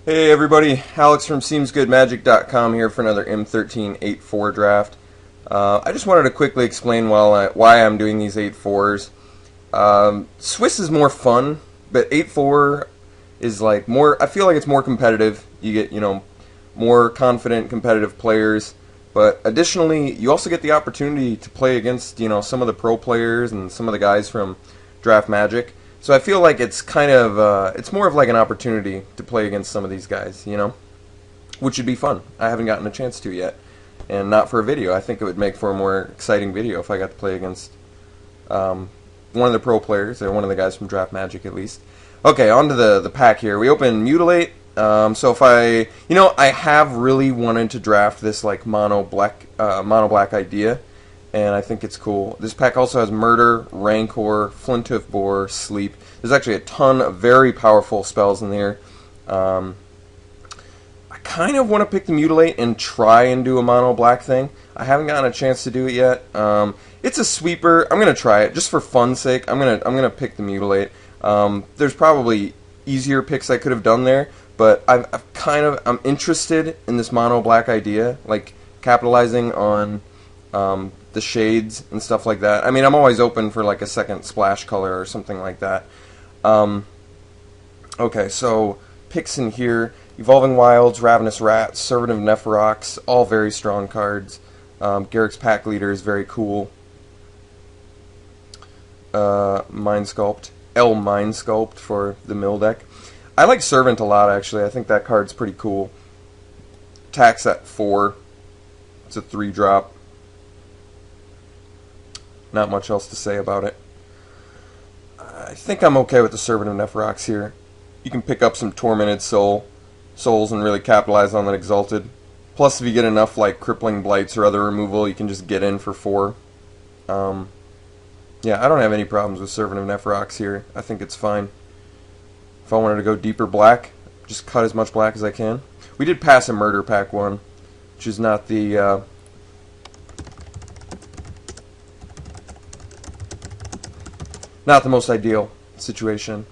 Hey everybody, Alex from SeemsGoodMagic.com here for another M13 8-4 draft. I just wanted to quickly explain why I'm doing these 8-4s. Swiss is more fun, but 8-4 is like more, I feel like it's more competitive. You get, more confident, competitive players. But additionally, you also get the opportunity to play against, some of the pro players and some of the guys from Draft Magic. So I feel like it's kind of, it's more of like an opportunity to play against some of these guys, which would be fun. I haven't gotten a chance to yet, and not for a video. I think it would make for a more exciting video if I got to play against one of the pro players, or one of the guys from Draft Magic at least. Okay, on to the pack here. We open Mutilate. So if I have really wanted to draft this like mono black idea, and I think it's cool. This pack also has Murder, Rancor, Flinthoof Boar, Sleep. There's actually a ton of very powerful spells in there. I kind of want to pick the Mutilate and try and do a mono black thing. I haven't gotten a chance to do it yet. It's a sweeper. I'm gonna try it just for fun's sake. I'm gonna pick the Mutilate. There's probably easier picks I could have done there, but I'm interested in this mono black idea, like capitalizing on the shades and stuff like that. I mean, I'm always open for like a second splash color or something like that. Okay, so picks in here: Evolving Wilds, Ravenous Rats, Servant of Nephrox, all very strong cards. Garrick's Pack Leader is very cool. Mind Sculpt, Mind Sculpt for the mill deck. I like Servant a lot, actually. I think that card's pretty cool. Attacks at 4. It's a 3-drop. Not much else to say about it. I think I'm okay with the Servant of Nephrox here. You can pick up some Tormented Souls and really capitalize on that Exalted. Plus, if you get enough like Crippling Blights or other removal, you can just get in for 4. Yeah, I don't have any problems with Servant of Nephrox here. I think it's fine. If I wanted to go deeper black, just cut as much black as I can. We did pass a Murder pack 1, which is not the most ideal situation.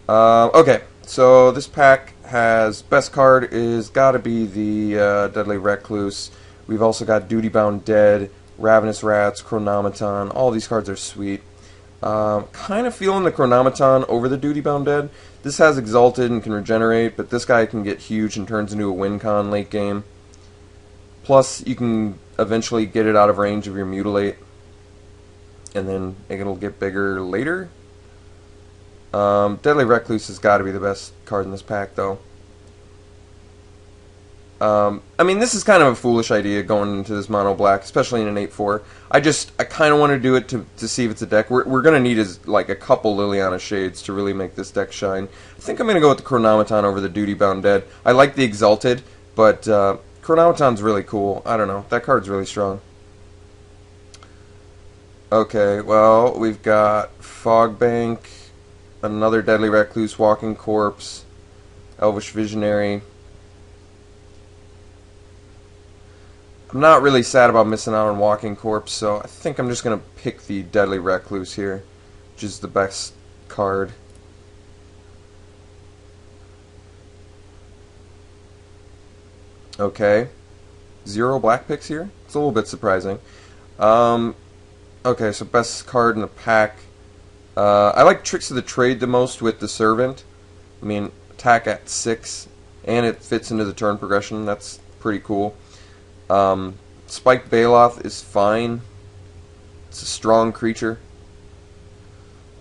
Okay, so this pack has best card is gotta be the Deadly Recluse. We've also got Duty Bound Dead, Ravenous Rats, Chronometon. All these cards are sweet. Kind of feeling the Chronometon over the Duty Bound Dead. This has Exalted and can regenerate, but this guy can get huge and turns into a win con late game. Plus, you can eventually get it out of range of your Mutilate, and then it'll get bigger later. Deadly Recluse has got to be the best card in this pack, though. I mean, this is kind of a foolish idea going into this mono black, especially in an 8-4. I kind of want to do it to see if it's a deck. We're going to need like a couple Liliana Shades to really make this deck shine. I think I'm going to go with the Chronometon over the Duty Bound Dead. I like the Exalted, but Chronometon's really cool. I don't know. That card's really strong. Okay, well, we've got Fogbank, another Deadly Recluse, Walking Corpse, Elvish Visionary. I'm not really sad about missing out on Walking Corpse, so I think I'm just going to pick the Deadly Recluse here, which is the best card. Okay. 0 black picks here? It's a little bit surprising. Okay, so best card in the pack. I like Tricks of the Trade the most with the Servant. I mean, attack at 6, and it fits into the turn progression. That's pretty cool. Spiked Baloth is fine. It's a strong creature.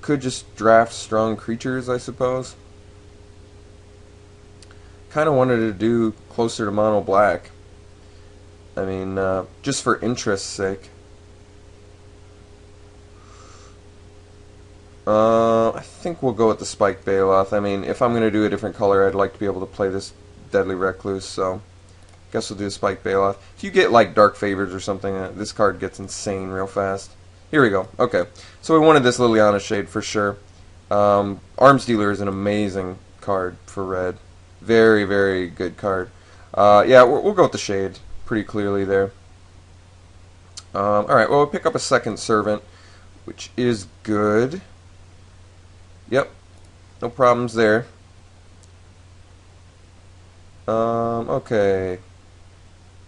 Could just draft strong creatures, I suppose. Kind of wanted to do closer to mono black. I mean, just for interest's sake. I think we'll go with the Spiked Baloth. I mean, if I'm going to do a different color, I'd like to be able to play this Deadly Recluse, so guess we'll do a Spiked Baloth. If you get like Dark Favors or something, this card gets insane real fast. Here we go. Okay, so we wanted this Liliana Shade for sure. Arms Dealer is an amazing card for red. Very, very good card. Yeah, we'll go with the Shade pretty clearly there. Alright, well, we'll pick up a second Servant, which is good. Yep. No problems there. Okay.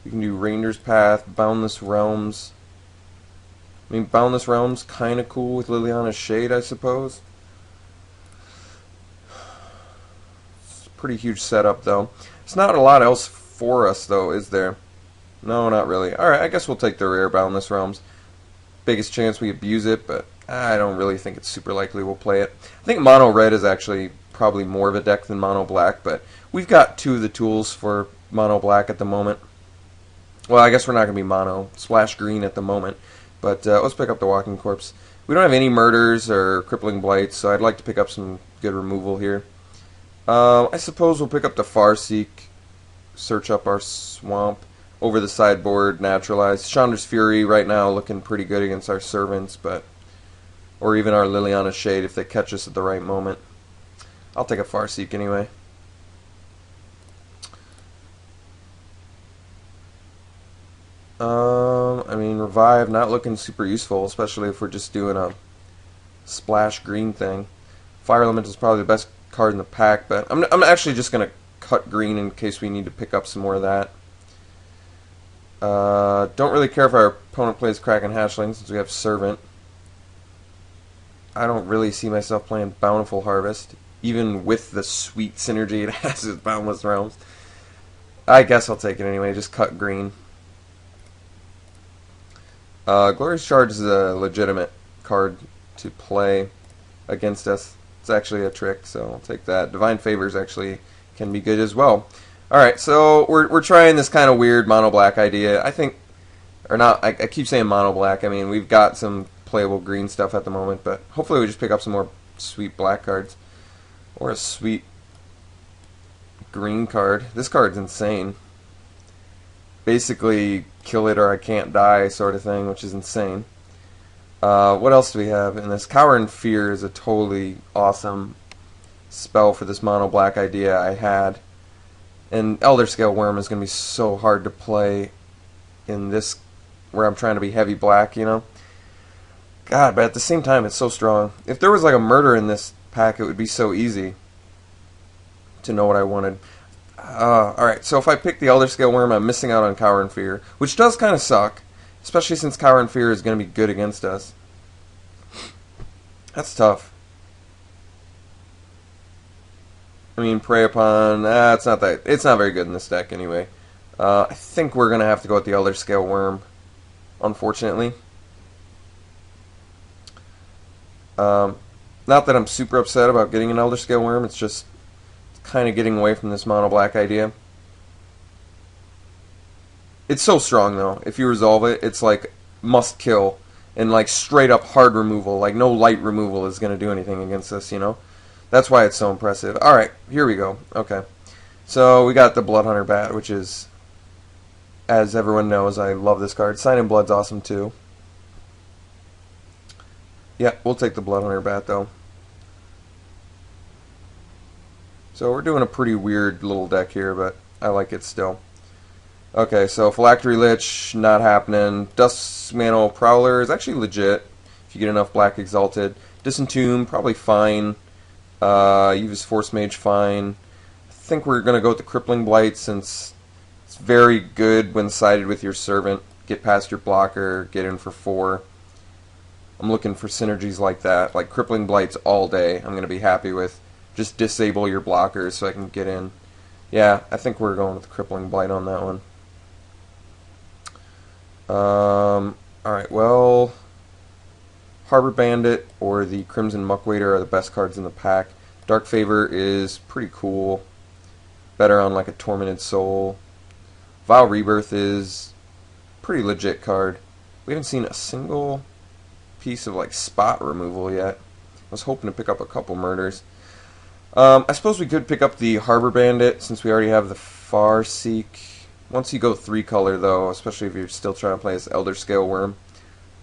We can do Ranger's Path, Boundless Realms. I mean, Boundless Realms kind of cool with Liliana's Shade, I suppose. It's a pretty huge setup, though. It's not a lot else for us, though, is there? No, not really. Alright, I guess we'll take the rare Boundless Realms. Biggest chance we abuse it, but I don't really think it's super likely we'll play it. I think Mono Red is actually probably more of a deck than Mono Black, but we've got two of the tools for Mono Black at the moment. Well, I guess we're not going to be Mono Splash Green at the moment, but let's pick up the Walking Corpse. We don't have any Murders or Crippling Blights, so I'd like to pick up some good removal here. I suppose we'll pick up the Farseek, search up our Swamp, over the sideboard, Naturalize. Chandra's Fury right now looking pretty good against our Servants, but or even our Liliana's Shade if they catch us at the right moment. I'll take a Farseek anyway. I mean, Revive not looking super useful, especially if we're just doing a splash green thing. Fire Element is probably the best card in the pack, but I'm actually just going to cut green in case we need to pick up some more of that. Don't really care if our opponent plays Kraken Hatchling since we have Servant. I don't really see myself playing Bountiful Harvest, even with the sweet synergy it has with Boundless Realms. I guess I'll take it anyway, just cut green. Glorious Charge is a legitimate card to play against us. It's actually a trick, so I'll take that. Divine Favors actually can be good as well. Alright, so we're trying this kind of weird mono black idea. I think, or not, I keep saying mono black. I mean, we've got some playable green stuff at the moment, but hopefully we just pick up some more sweet black cards. Or a sweet green card. This card's insane. Basically, kill it or I can't die sort of thing, which is insane. What else do we have in this? Cower in Fear is a totally awesome spell for this mono black idea I had. And Elder Scale Worm is going to be so hard to play in this, where I'm trying to be heavy black, you know? God, but at the same time, it's so strong. If there was like a murder in this pack, it would be so easy to know what I wanted. Alright, so if I pick the Elder Scale Worm, I'm missing out on Cower in Fear, which does kind of suck, especially since Cower in Fear is going to be good against us. That's tough. I mean, Prey Upon, it's not very good in this deck anyway. I think we're going to have to go with the Elder Scale Worm, unfortunately. Not that I'm super upset about getting an Elder Scale Worm, it's just kind of getting away from this mono black idea. It's so strong though. If you resolve it, it's like must kill and like straight up hard removal. Like no light removal is going to do anything against this, you know? That's why it's so impressive. Alright, here we go. Okay. So we got the Bloodhunter Bat, which is, as everyone knows, I love this card. Sign in Blood's awesome too. Yeah, we'll take the Bloodhunter Bat though. So we're doing a pretty weird little deck here, but I like it still. Okay, so Phylactery Lich, not happening. Duskmantle Prowler is actually legit if you get enough Black Exalted. Disentomb, probably fine. Use Force Mage, fine. I think we're going to go with the Crippling Blight since it's very good when sided with your Servant. Get past your blocker, get in for 4. I'm looking for synergies like that, like Crippling Blights all day. I'm going to be happy with. Just disable your blockers so I can get in. Yeah, I think we're going with the Crippling Blight on that one. Alright, well, Harbor Bandit or the Crimson Muckwader are the best cards in the pack. Dark Favor is pretty cool. Better on like a Tormented Soul. Vile Rebirth is pretty legit card. We haven't seen a single piece of like spot removal yet. I was hoping to pick up a couple murders. I suppose we could pick up the Harbor Bandit since we already have the Farseek. Once you go 3-color though, especially if you're still trying to play this Elder Scale Worm,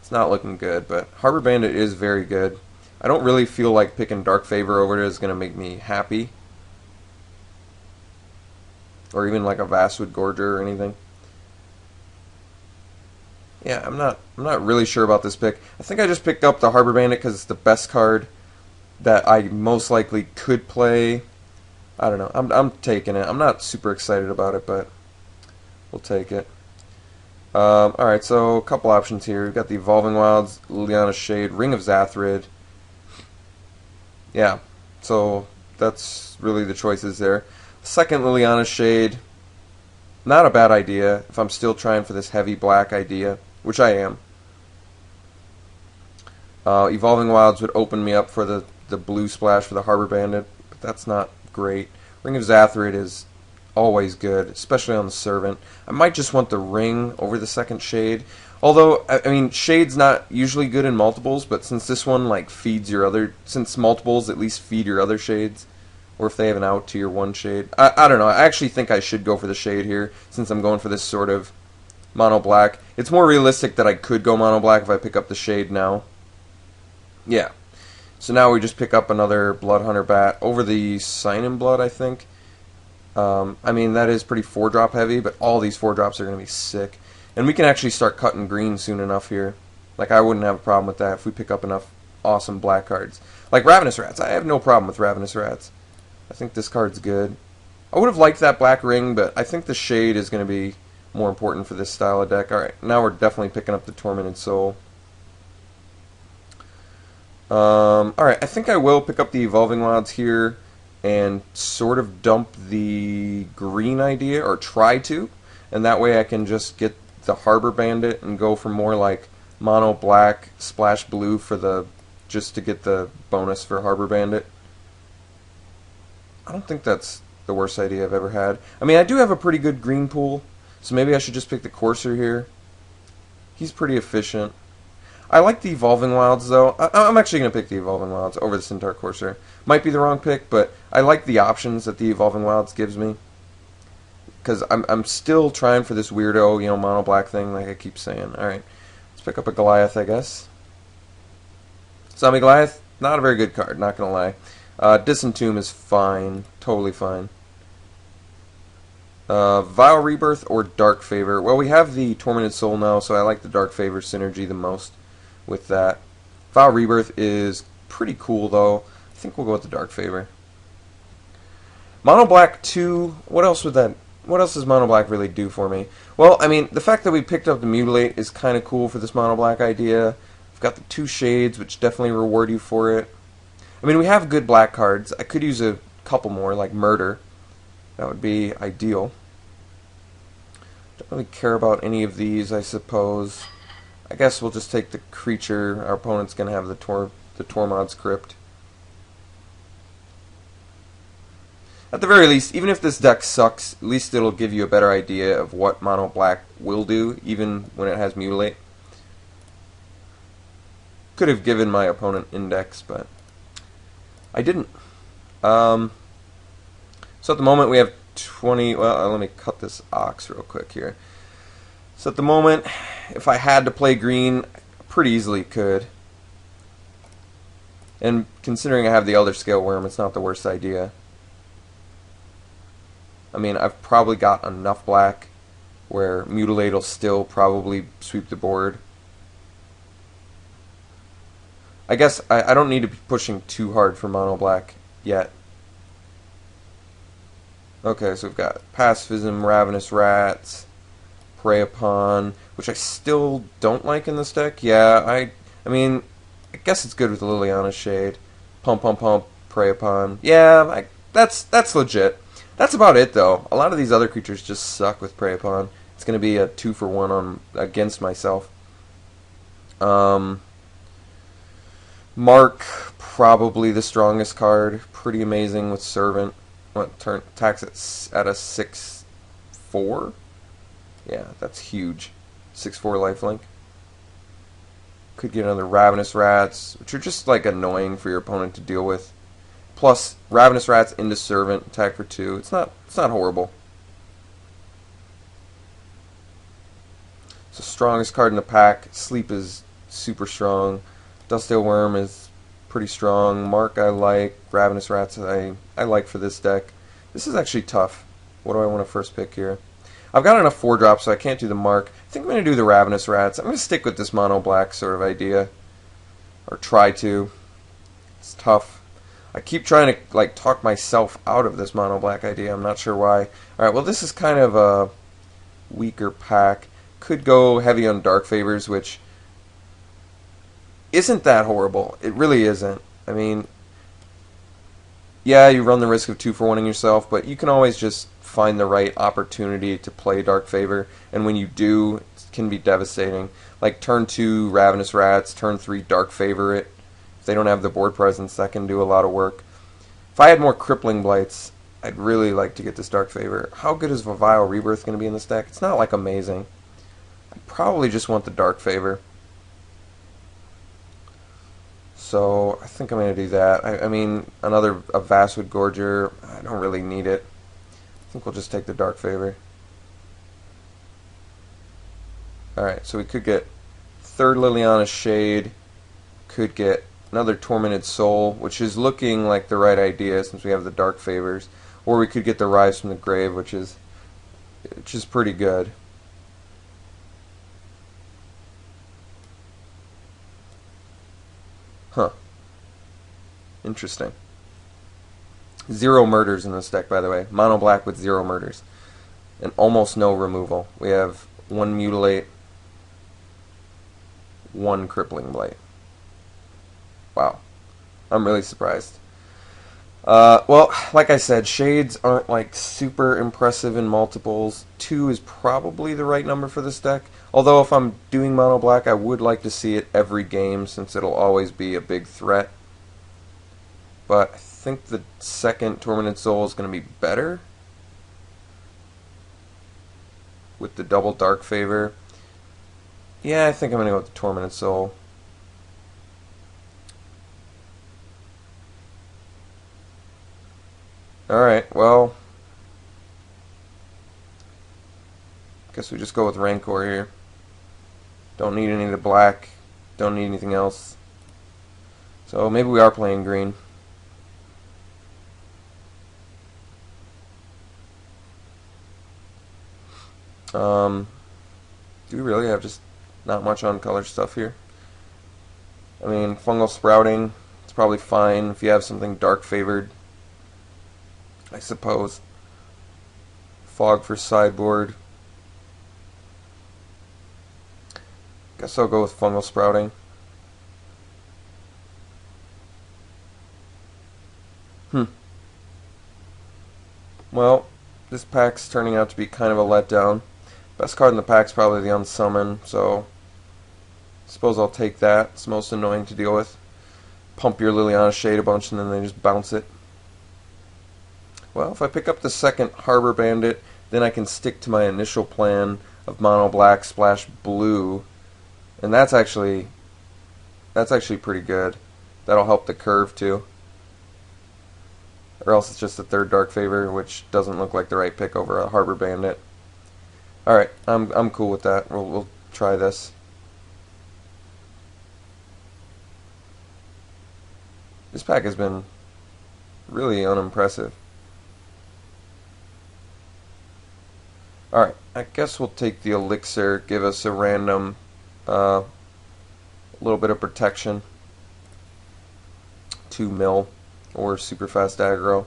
it's not looking good, but Harbor Bandit is very good. I don't really feel like picking Dark Favor over it is going to make me happy. Or even like a Vastwood Gorger or anything. Yeah, I'm not really sure about this pick. I think I just picked up the Harbor Bandit because it's the best card that I most likely could play. I don't know. I'm taking it. I'm not super excited about it, but we'll take it. Alright, so a couple options here. We've got the Evolving Wilds, Liliana Shade, Ring of Zathrid. Yeah, so that's really the choices there. Second Liliana Shade, not a bad idea if I'm still trying for this heavy black idea, which I am. Evolving Wilds would open me up for the blue splash for the Harbor Bandit, but that's not great. Ring of Zathrid is always good, especially on the Servant. I might just want the Ring over the second Shade. Although, I mean, Shade's not usually good in multiples, but since this one, like, feeds your other... Since multiples at least feed your other Shades, or if they have an out to your one Shade. I don't know. I actually think I should go for the Shade here, since I'm going for this sort of mono black. It's more realistic that I could go mono black if I pick up the Shade now. Yeah. So now we just pick up another Bloodhunter Bat over the Sign in Blood, I think. I mean, that is pretty 4-drop heavy, but all these 4-drops are going to be sick. And we can actually start cutting green soon enough here. Like, I wouldn't have a problem with that if we pick up enough awesome black cards. Like Ravenous Rats. I have no problem with Ravenous Rats. I think this card's good. I would have liked that black ring, but I think the Shade is going to be more important for this style of deck. Alright, now we're definitely picking up the Tormented Soul. Alright, I think I will pick up the Evolving Wilds here and sort of dump the green idea, or try to, and that way I can just get the Harbor Bandit and go for more like mono black splash blue for the, just to get the bonus for Harbor Bandit. I don't think that's the worst idea I've ever had. I mean, I do have a pretty good green pool, so maybe I should just pick the Courser here. He's pretty efficient. I like the Evolving Wilds, though. I'm actually going to pick the Evolving Wilds over the Centaur Courser. Might be the wrong pick, but I like the options that the Evolving Wilds gives me. Because I'm still trying for this weirdo, you know, mono black thing, like I keep saying. Alright, let's pick up a Goliath, I guess. Zombie Goliath, not a very good card, not going to lie. Disentomb is fine, totally fine. Vile Rebirth or Dark Favor. Well, we have the Tormented Soul now, so I like the Dark Favor synergy the most with that. Vile Rebirth is pretty cool, though. I think we'll go with the Dark Favor. Mono Black 2, what else does Mono Black really do for me? Well, I mean, the fact that we picked up the Mutilate is kind of cool for this Mono Black idea. We've got the 2 Shades, which definitely reward you for it. I mean, we have good black cards. I could use a couple more, like Murder. That would be ideal. Don't really care about any of these, I suppose. I guess we'll just take the creature. Our opponent's going to have the Tormod's Crypt. At the very least, even if this deck sucks, at least it'll give you a better idea of what Mono Black will do, even when it has Mutilate. Could have given my opponent Index, but I didn't. So at the moment we have 20... Well, let me cut this Ox real quick here. So at the moment, if I had to play green, I pretty easily could. And considering I have the Elder Scale Worm, it's not the worst idea. I mean, I've probably got enough black where Mutilate will still probably sweep the board. I guess I don't need to be pushing too hard for mono black yet. Okay, so we've got Pacifism, Ravenous Rats, Prey Upon, which I still don't like in this deck. Yeah, I mean, I guess it's good with the Liliana Shade. Pump, Pump, Pump, Prey Upon. Yeah, that's legit. That's about it, though. A lot of these other creatures just suck with Prey Upon. It's going to be a 2-for-1 on against myself. Mark, probably the strongest card. Pretty amazing with Servant. Attacks at a 6/4? Yeah, that's huge. 6/4 lifelink. Could get another Ravenous Rats, which are just like annoying for your opponent to deal with. Plus, Ravenous Rats into Servant, attack for 2. It's not horrible. It's the strongest card in the pack. Sleep is super strong. Dustale Worm is pretty strong. Mark I like. Ravenous Rats I like for this deck. This is actually tough. What do I want to first pick here? I've got enough 4-drops, so I can't do the Mark. I think I'm going to do the Ravenous Rats. I'm going to stick with this mono black sort of idea. Or try to. It's tough. I keep trying to like talk myself out of this mono black idea. I'm not sure why. Alright, well this is kind of a weaker pack. Could go heavy on dark favors, which isn't that horrible. It really isn't. I mean, yeah, you run the risk of 2-for-1ing yourself, but you can always just find the right opportunity to play dark favor, and when you do, it can be devastating. Like turn 2 Ravenous Rats, turn 3 Dark Favorite. If they don't have the board presence, that can do a lot of work. If I had more Crippling Blights, I'd really like to get this Dark Favor. How good is Vile Rebirth going to be in this deck? It's not like amazing. I probably just want the Dark Favor. So I think I'm going to do that. I mean, a Vastwood Gorger, I don't really need it. I think we'll just take the Dark Favor. Alright, so we could get third Liliana Shade, could get another Tormented Soul, which is looking like the right idea since we have the Dark Favors. Or we could get the Rise from the Grave, which is pretty good. Huh. Interesting. 0 murders in this deck, by the way. Mono black with 0 murders. And almost no removal. We have 1 Mutilate, 1 Crippling Blight. Wow. I'm really surprised. Well, like I said, Shades aren't like super impressive in multiples. 2 is probably the right number for this deck. Although if I'm doing mono black, I would like to see it every game since it'll always be a big threat. But I think the second Tormented Soul is going to be better with the double Dark Favor. Yeah, I think I'm going to go with the Tormented Soul. Alright, well, guess we just go with Rancor here. Don't need any of the black, don't need anything else. So maybe we are playing green. Do we really have just not much on color stuff here? I mean, Fungal Sprouting, it's probably fine if you have something dark favored, I suppose. Fog for sideboard. Guess I'll go with Fungal Sprouting. Well, this pack's turning out to be kind of a letdown. Best card in the pack's probably the Unsummon, so I suppose I'll take that. It's most annoying to deal with. Pump your Liliana Shade a bunch and then they just bounce it. Well, if I pick up the second Harbor Bandit, then I can stick to my initial plan of mono black splash blue, and that's actually pretty good. That'll help the curve too. Or else it's just a third Dark Favor, which doesn't look like the right pick over a Harbor Bandit. Alright, I'm cool with that. We'll try this. This pack has been really unimpressive. Alright, I guess we'll take the Elixir, give us a random little bit of protection. 2 mil or super fast aggro.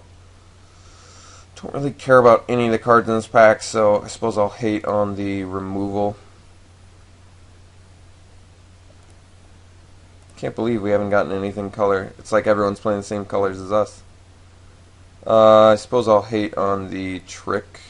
Don't really care about any of the cards in this pack, so I suppose I'll hate on the removal. Can't believe we haven't gotten anything color. It's like everyone's playing the same colors as us. I suppose I'll hate on the trick.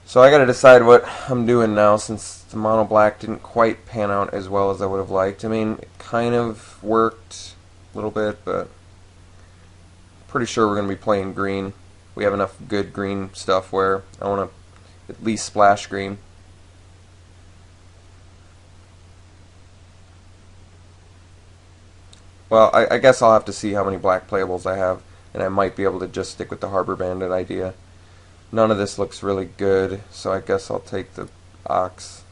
So I gotta decide what I'm doing now since the mono black didn't quite pan out as well as I would have liked. I mean, it kind of worked a little bit, but pretty sure we're going to be playing green. We have enough good green stuff where I want to at least splash green. Well, I guess I'll have to see how many black playables I have, and I might be able to just stick with the Harbor Bandit idea. None of this looks really good, so I guess I'll take the Ox.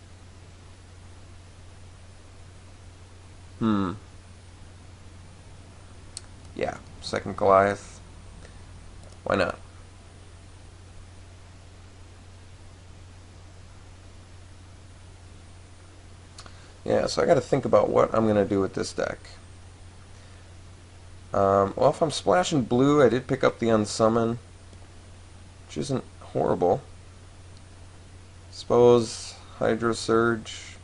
Yeah, second Goliath. Why not? Yeah, so I got to think about what I'm going to do with this deck. Well, if I'm splashing blue, I did pick up the Unsummon, which isn't horrible. Suppose Hydro Surge.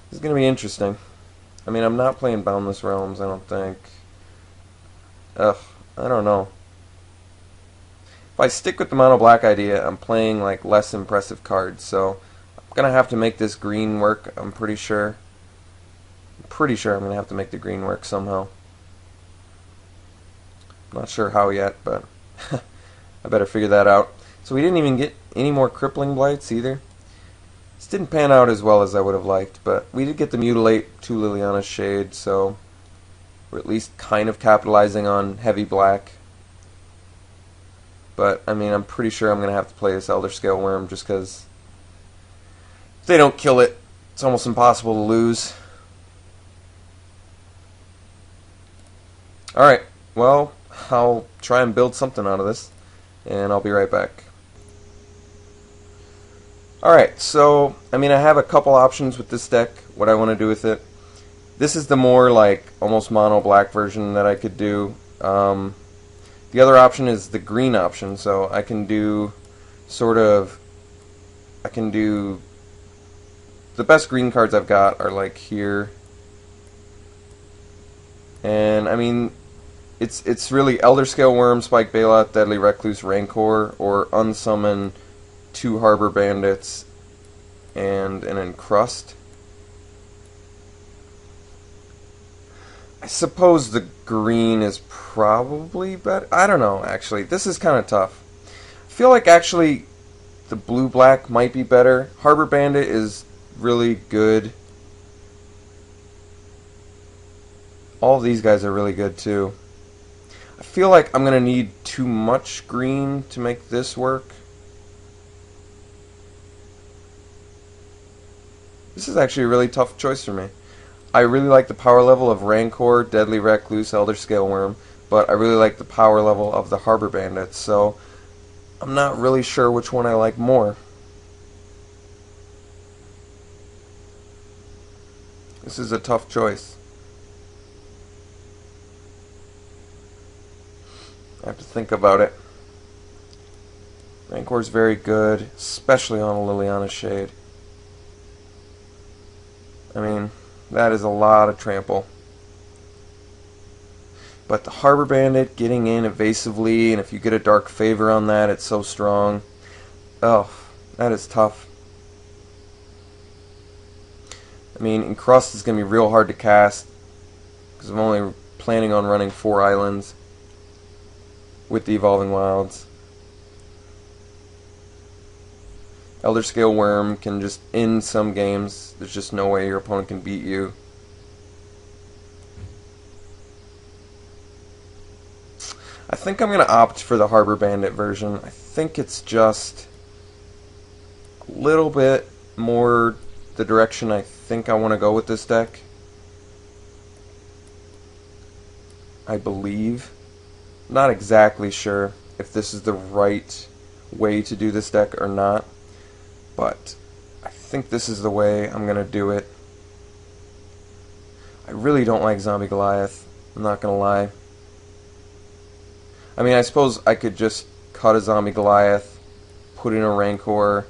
This is going to be interesting. I mean, I'm not playing Boundless Realms, I don't think. Ugh, I don't know. If I stick with the mono black idea, I'm playing like less impressive cards, so I'm gonna have to make this green work, I'm pretty sure. I'm pretty sure I'm gonna have to make the green work somehow. I'm not sure how yet, but I better figure that out. So we didn't even get any more Crippling Blights either. This didn't pan out as well as I would have liked, but we did get the Mutilate, 2 Liliana Shade, so we're at least kind of capitalizing on heavy black. But, I mean, I'm pretty sure I'm going to have to play this Elder Scale Worm just because if they don't kill it, it's almost impossible to lose. Alright, well, I'll try and build something out of this, and I'll be right back. Alright, so, I mean, I have a couple options with this deck, what I want to do with it. This is the more, like, almost mono-black version that I could do. The other option is the green option, so I can do the best green cards I've got are like here. And, I mean, it's really Elder Scale Worm, Spike Bailout, Deadly Recluse, Rancor, or Unsummon 2 Harbor Bandits and an Encrust. I suppose the green is probably better. I don't know, actually. This is kind of tough. I feel like actually the blue-black might be better. Harbor Bandit is really good. All of these guys are really good too. I feel like I'm going to need too much green to make this work. This is actually a really tough choice for me. I really like the power level of Rancor, Deadly Recluse, Elder Scale Worm, but I really like the power level of the Harbor Bandits, so I'm not really sure which one I like more. This is a tough choice. I have to think about it. Rancor's very good, especially on a Liliana Shade. I mean, that is a lot of trample. But the Harbor Bandit getting in evasively, and if you get a Dark Favor on that, it's so strong. Oh, that is tough. I mean, Encrust is going to be real hard to cast, because I'm only planning on running 4 islands with the Evolving Wilds. Elder Scale Worm can just end some games. There's just no way your opponent can beat you. I think I'm going to opt for the Harbor Bandit version. I think it's just a little bit more the direction I think I want to go with this deck. I believe. Not exactly sure if this is the right way to do this deck or not, but I think this is the way I'm going to do it. I really don't like Zombie Goliath, I'm not going to lie. I mean, I suppose I could just cut a Zombie Goliath, put in a Rancor,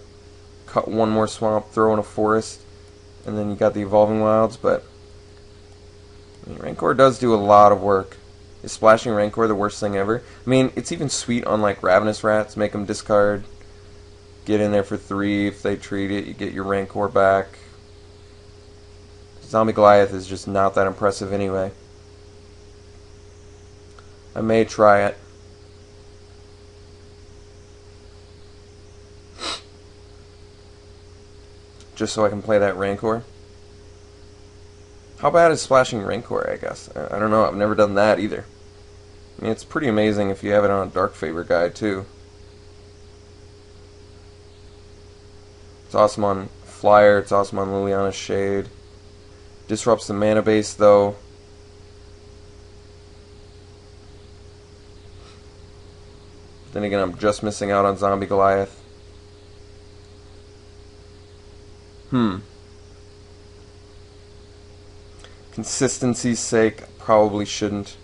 cut one more swamp, throw in a forest, and then you got the Evolving Wilds, but I mean, Rancor does do a lot of work. Is splashing Rancor the worst thing ever? I mean, it's even sweet on like Ravenous Rats, make them discard, get in there for 3, if they treat it, you get your Rancor back. Zombie Goliath is just not that impressive anyway. I may try it. Just so I can play that Rancor. How bad is splashing Rancor, I guess? I don't know, I've never done that either. I mean, it's pretty amazing if you have it on a Dark Favor guide, too. It's awesome on Flyer, it's awesome on Liliana Shade. Disrupts the mana base, though. Then again, I'm just missing out on Zombie Goliath. Consistency's sake, probably shouldn't.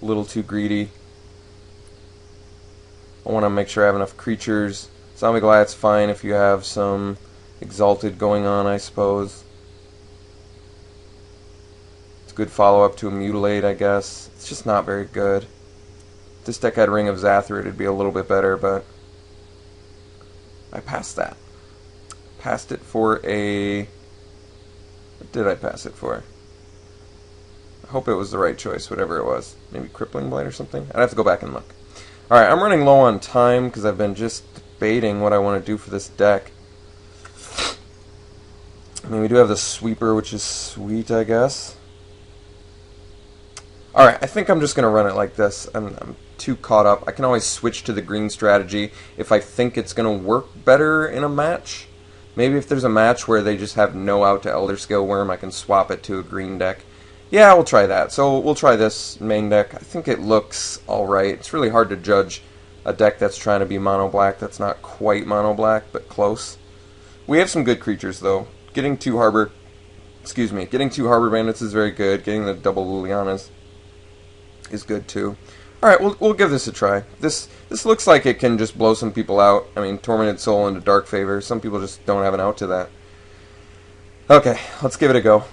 A little too greedy. I want to make sure I have enough creatures. Zombie Goliath's fine if you have some Exalted going on, I suppose. It's a good follow-up to a Mutilate, I guess. It's just not very good. If this deck had Ring of Zathra, it'd be a little bit better, but I passed that. Passed it for a... What did I pass it for? I hope it was the right choice, whatever it was. Maybe Crippling Blight or something? I'd have to go back and look. Alright, I'm running low on time because I've been just debating what I want to do for this deck. I mean, we do have the Sweeper, which is sweet, I guess. Alright, I think I'm just going to run it like this. I'm too caught up. I can always switch to the green strategy if I think it's going to work better in a match. Maybe if there's a match where they just have no out to Elder Scale Worm, I can swap it to a green deck. Yeah, we'll try that. So we'll try this main deck. I think it looks alright. It's really hard to judge a deck that's trying to be mono-black. That's not quite mono-black, but close. We have some good creatures, though. Getting two Harbor Bandits is very good. Getting the double Lilianas is good, too. Alright, we'll give this a try. This looks like it can just blow some people out. I mean, Tormented Soul into Dark Favor. Some people just don't have an out to that. Okay, let's give it a go.